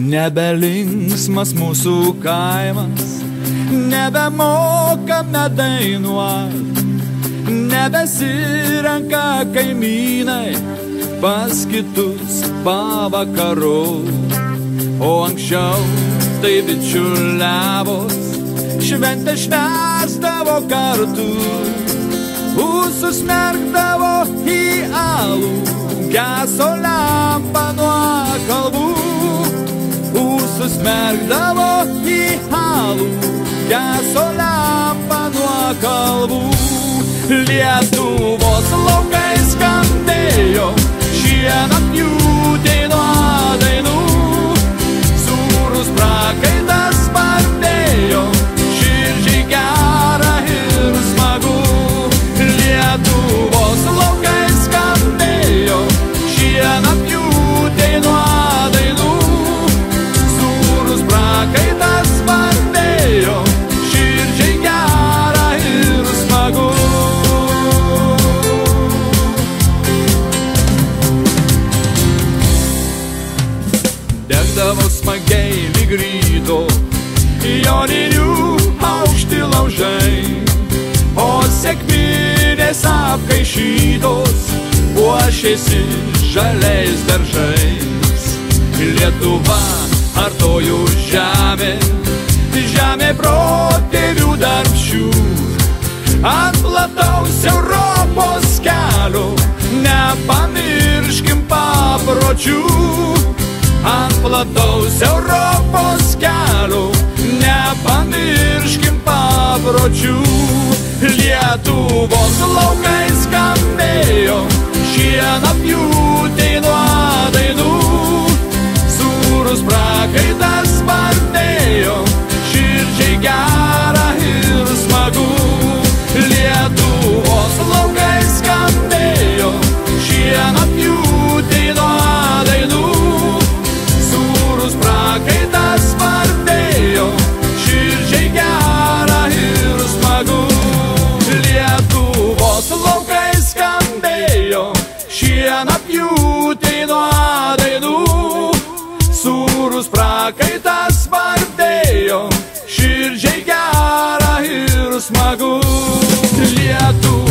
Nebelinksmas mūsų kaimas, nebemokame dainuot, nebesirenka kaimynai pas kitus pavakarų. O anksčiau tai bičiuliavos, šventę švęsdavo kartu, užsismerkdavo į alų, geso lempa nuo kalvų. Užsismerkdavo į alų, geso lempa nuo kalvų. Lietuvos laukai skambėjo šienapjūtė nuo dainų, sūrus prakaitas spardėjo, širdžiai gera ir smagu. Lietuvos laukai skambėjo šienapjūtė nuo dainų, sūrus prakaitas spardėjo, širdžiai gera ir smagu. Degdavo smagiai lyg ryto joninių aukšti laužai, o sekminės apkaišytos puošėsi žaliais daržais. Lietuva artojų žemė, žemė protėvių darbščių, ant plataus Europos kelio nepamirškim papročių. Ant plataus Europos kelio nepamirškim papročių. Lietuvos laukai skambėjo šienapjūtė nuo dainų, sūrus prakaitas spardėjo, širdžiai gera ir smagu. Lietuvos laukai skambėjo šienapjūtė nuo dainų, sūrus prakaitas spardėjo, širdžiai gera ir smagu. Lietuvos laukai skambėjo šienapjūtė nuo dainų, sūrus prakaitas spardėjo, širdžiai gera ir smagu. Lietuva